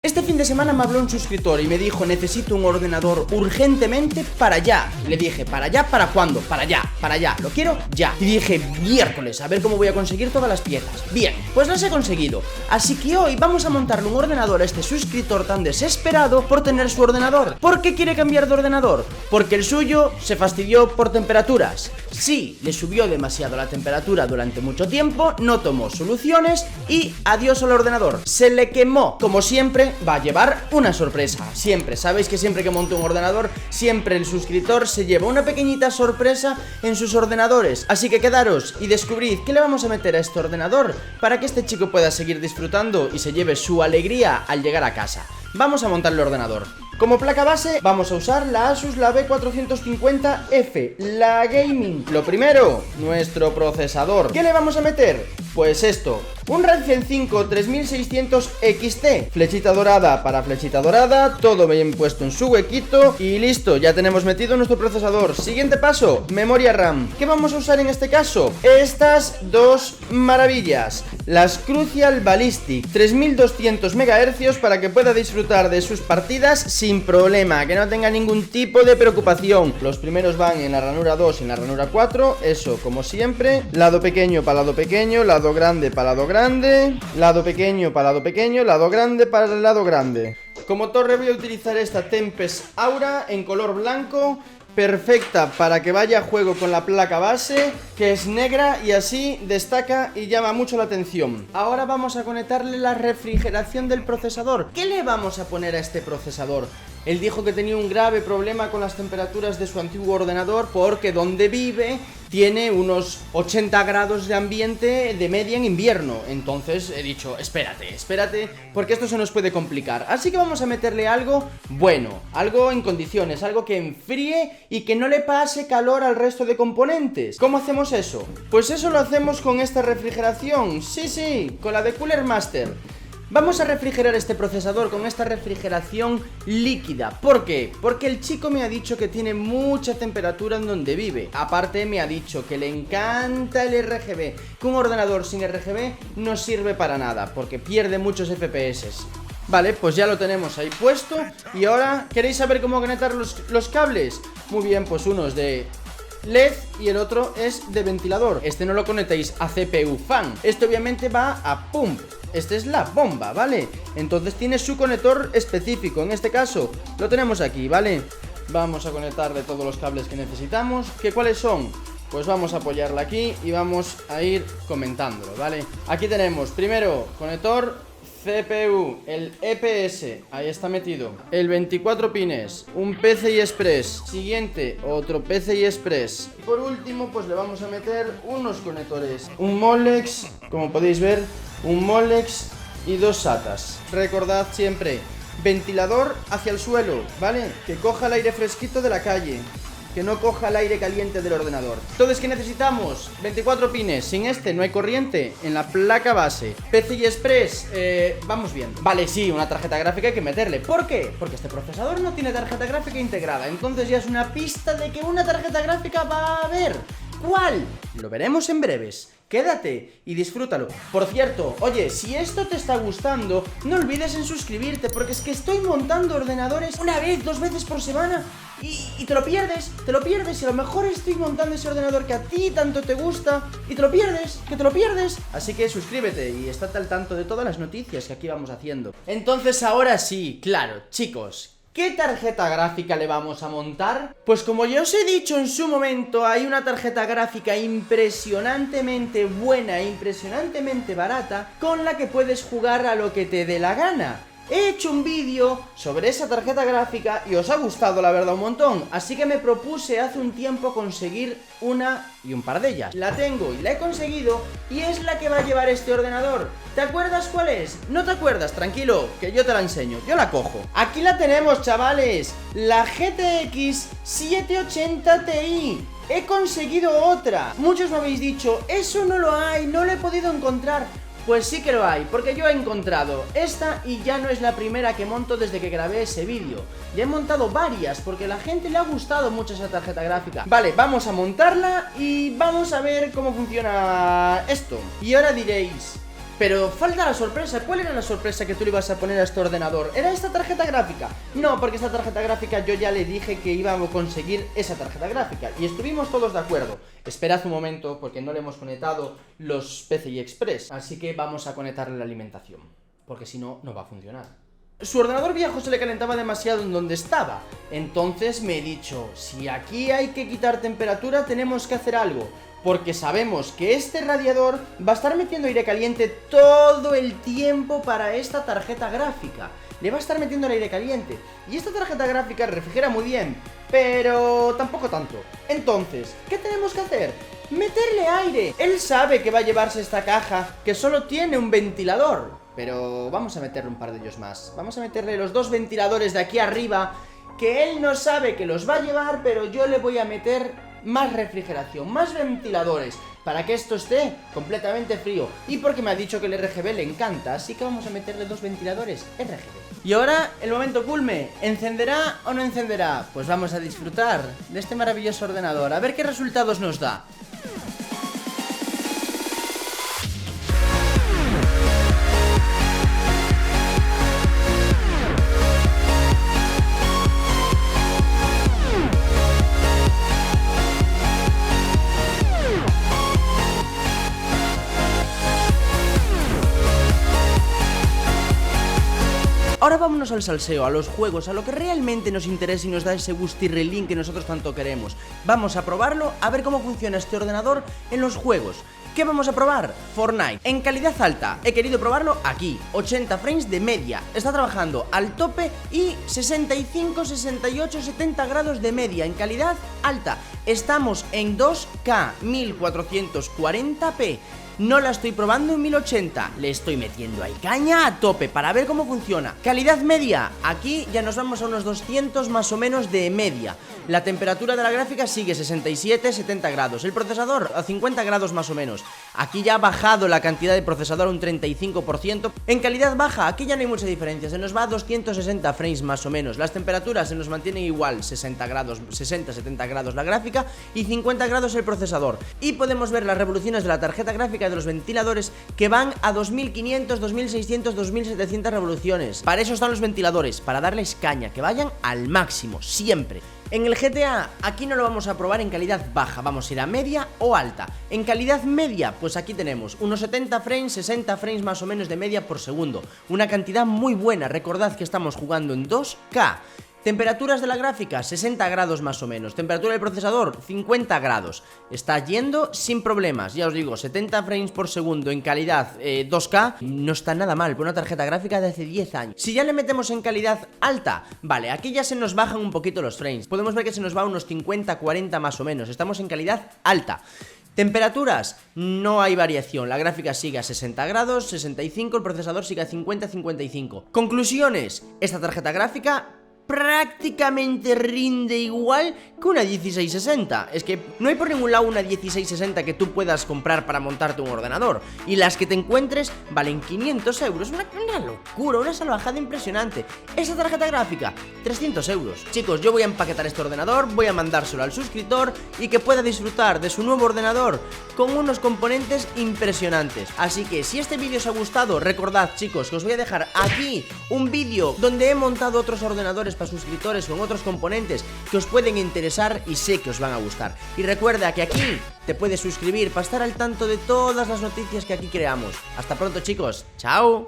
Este fin de semana me habló un suscriptor y me dijo: necesito un ordenador urgentemente para allá. Le dije: ¿para allá? ¿Para cuándo? Para allá, lo quiero ya. Y dije: miércoles, a ver cómo voy a conseguir todas las piezas. Bien, pues las he conseguido. Así que hoy vamos a montarle un ordenador a este suscriptor tan desesperado por tener su ordenador. ¿Por qué quiere cambiar de ordenador? Porque el suyo se fastidió por temperaturas. Sí, le subió demasiado la temperatura durante mucho tiempo, no tomó soluciones y adiós al ordenador. Se le quemó. Como siempre, va a llevar una sorpresa. Siempre, sabéis que siempre que monto un ordenador, siempre el suscriptor se lleva una pequeñita sorpresa en sus ordenadores. Así que quedaros y descubrid qué le vamos a meter a este ordenador para que este chico pueda seguir disfrutando y se lleve su alegría al llegar a casa. Vamos a montar el ordenador. Como placa base vamos a usar la Asus, la B450F, la Gaming. Lo primero, nuestro procesador. ¿Qué le vamos a meter? Pues esto, un Ryzen 5 3600 XT, flechita dorada para flechita dorada, todo bien puesto en su huequito y listo, ya tenemos metido nuestro procesador. Siguiente paso, memoria RAM. ¿Qué vamos a usar en este caso? Estas dos maravillas, las Crucial Ballistic, 3200 MHz para que pueda disfrutar de sus partidas sin problema, que no tenga ningún tipo de preocupación. Los primeros van en la ranura 2 y en la ranura 4, eso como siempre. Lado pequeño para lado pequeño, lado grande para lado grande, lado pequeño para lado pequeño, lado grande para el lado grande. Como torre voy a utilizar esta Tempest Aura en color blanco, perfecta para que vaya a juego con la placa base, que es negra y así destaca y llama mucho la atención. Ahora vamos a conectarle la refrigeración del procesador. ¿Qué le vamos a poner a este procesador? Él dijo que tenía un grave problema con las temperaturas de su antiguo ordenador porque donde vive tiene unos 80 grados de ambiente de media en invierno. Entonces he dicho, espérate, porque esto se nos puede complicar. Así que vamos a meterle algo bueno, algo en condiciones, algo que enfríe y que no le pase calor al resto de componentes. ¿Cómo hacemos eso? Pues eso lo hacemos con esta refrigeración. Sí, con la de Cooler Master. Vamos a refrigerar este procesador con esta refrigeración líquida. ¿Por qué? Porque el chico me ha dicho que tiene mucha temperatura en donde vive. Aparte me ha dicho que le encanta el RGB, que un ordenador sin RGB no sirve para nada, porque pierde muchos FPS. Vale, pues ya lo tenemos ahí puesto. Y ahora, ¿queréis saber cómo conectar los cables? Muy bien, pues uno es de LED y el otro es de ventilador. Este no lo conectéis a CPU fan. Este obviamente va a pump. Esta es la bomba, ¿vale? Entonces tiene su conector específico. En este caso lo tenemos aquí, ¿vale? Vamos a conectarle todos los cables que necesitamos. ¿Cuáles son? Pues vamos a apoyarla aquí y vamos a ir comentándolo, ¿vale? Aquí tenemos primero conector CPU, el EPS, ahí está metido, el 24 pines, un PCI Express, siguiente, otro PCI Express. Y por último, pues le vamos a meter unos conectores, un Molex, como podéis ver, un Molex y dos SATAs. Recordad siempre, ventilador hacia el suelo, ¿vale? Que coja el aire fresquito de la calle, que no coja el aire caliente del ordenador. Entonces, ¿qué necesitamos? 24 pines, sin este no hay corriente en la placa base. PCI Express, vamos bien. Vale, sí, una tarjeta gráfica hay que meterle. ¿Por qué? Porque este procesador no tiene tarjeta gráfica integrada. Entonces ya es una pista de que una tarjeta gráfica va a haber. ¿Cuál? Lo veremos en breves. Quédate y disfrútalo. Por cierto, oye, si esto te está gustando, no olvides en suscribirte, porque es que estoy montando ordenadores una vez, 2 veces por semana y te lo pierdes, y a lo mejor estoy montando ese ordenador que a ti tanto te gusta y te lo pierdes. Así que suscríbete y estate al tanto de todas las noticias que aquí vamos haciendo. Entonces ahora sí, claro, chicos, ¿qué tarjeta gráfica le vamos a montar? Pues como ya os he dicho en su momento, hay una tarjeta gráfica impresionantemente buena, impresionantemente barata, con la que puedes jugar a lo que te dé la gana. He hecho un vídeo sobre esa tarjeta gráfica y os ha gustado la verdad un montón, así que me propuse hace un tiempo conseguir una y un par de ellas. La tengo y la he conseguido y es la que va a llevar este ordenador. ¿Te acuerdas cuál es? ¿No te acuerdas? Tranquilo, que yo te la enseño, yo la cojo. Aquí la tenemos, chavales, la GTX 780 Ti. He conseguido otra. Muchos me habéis dicho, eso no lo hay, no lo he podido encontrar. Pues sí que lo hay, porque yo he encontrado esta y ya no es la primera que monto desde que grabé ese vídeo. Ya he montado varias porque a la gente le ha gustado mucho esa tarjeta gráfica. Vale, vamos a montarla y vamos a ver cómo funciona esto. Y ahora diréis, Pero falta la sorpresa. ¿Cuál era la sorpresa que tú le ibas a poner a este ordenador? ¿Era esta tarjeta gráfica? No, porque esta tarjeta gráfica yo ya le dije que íbamos a conseguir esa tarjeta gráfica y estuvimos todos de acuerdo. Esperad un momento porque no le hemos conectado los PCI Express, así que vamos a conectarle la alimentación, porque si no, no va a funcionar. Su ordenador viejo se le calentaba demasiado en donde estaba. Entonces me he dicho, si aquí hay que quitar temperatura, tenemos que hacer algo. Porque sabemos que este radiador va a estar metiendo aire caliente todo el tiempo para esta tarjeta gráfica. Le va a estar metiendo el aire caliente. Y esta tarjeta gráfica refrigera muy bien, pero tampoco tanto. Entonces, ¿qué tenemos que hacer? ¡Meterle aire! Él sabe que va a llevarse esta caja, que solo tiene un ventilador. Pero vamos a meterle un par de ellos más. Vamos a meterle los 2 ventiladores de aquí arriba, que él no sabe que los va a llevar, pero yo le voy a meter más refrigeración, más ventiladores, para que esto esté completamente frío. Y porque me ha dicho que el RGB le encanta, así que vamos a meterle 2 ventiladores RGB. Y ahora, el momento culme. ¿Encenderá o no encenderá? Pues vamos a disfrutar de este maravilloso ordenador, a ver qué resultados nos da. Ahora vámonos al salseo, a los juegos, a lo que realmente nos interesa y nos da ese gustirrelín que nosotros tanto queremos. Vamos a probarlo, a ver cómo funciona este ordenador en los juegos. ¿Qué vamos a probar? Fortnite, en calidad alta. He querido probarlo aquí, 80 frames de media. Está trabajando al tope y 65, 68, 70 grados de media en calidad alta. Estamos en 2K, 1440p. No la estoy probando en 1080, le estoy metiendo ahí caña a tope para ver cómo funciona. Calidad media, aquí ya nos vamos a unos 200 más o menos de media. La temperatura de la gráfica sigue 67, 70 grados. El procesador a 50 grados más o menos. Aquí ya ha bajado la cantidad de procesador un 35%. En calidad baja, aquí ya no hay mucha diferencia. Se nos va a 260 frames más o menos. Las temperaturas se nos mantienen igual, 60 grados, 60, 70 grados la gráfica y 50 grados el procesador. Y podemos ver las revoluciones de la tarjeta gráfica de los ventiladores que van a 2500, 2600, 2700 revoluciones. Para eso están los ventiladores, para darles caña, que vayan al máximo, siempre. En el GTA, aquí no lo vamos a probar en calidad baja, vamos a ir a media o alta. En calidad media, pues aquí tenemos unos 70 frames, 60 frames más o menos de media por segundo. Una cantidad muy buena, recordad que estamos jugando en 2K. Temperaturas de la gráfica, 60 grados más o menos. Temperatura del procesador, 50 grados. Está yendo sin problemas. Ya os digo, 70 frames por segundo en calidad 2K no está nada mal por una tarjeta gráfica de hace 10 años. Si ya le metemos en calidad alta, vale, aquí ya se nos bajan un poquito los frames. Podemos ver que se nos va a unos 50, 40 más o menos. Estamos en calidad alta. Temperaturas, no hay variación, la gráfica sigue a 60 grados, 65, el procesador sigue a 50, 55. Conclusiones, esta tarjeta gráfica prácticamente rinde igual que una 1660. Es que no hay por ningún lado una 1660 que tú puedas comprar para montarte un ordenador. Y las que te encuentres valen 500 euros. Una locura, una salvajada impresionante. Esa tarjeta gráfica, 300 euros. Chicos, yo voy a empaquetar este ordenador, voy a mandárselo al suscriptor y que pueda disfrutar de su nuevo ordenador con unos componentes impresionantes. Así que si este vídeo os ha gustado, recordad, chicos, que os voy a dejar aquí un vídeo donde he montado otros ordenadores para suscriptores con otros componentes que os pueden interesar y sé que os van a gustar. Y recuerda que aquí te puedes suscribir para estar al tanto de todas las noticias que aquí creamos. Hasta pronto, chicos, chao.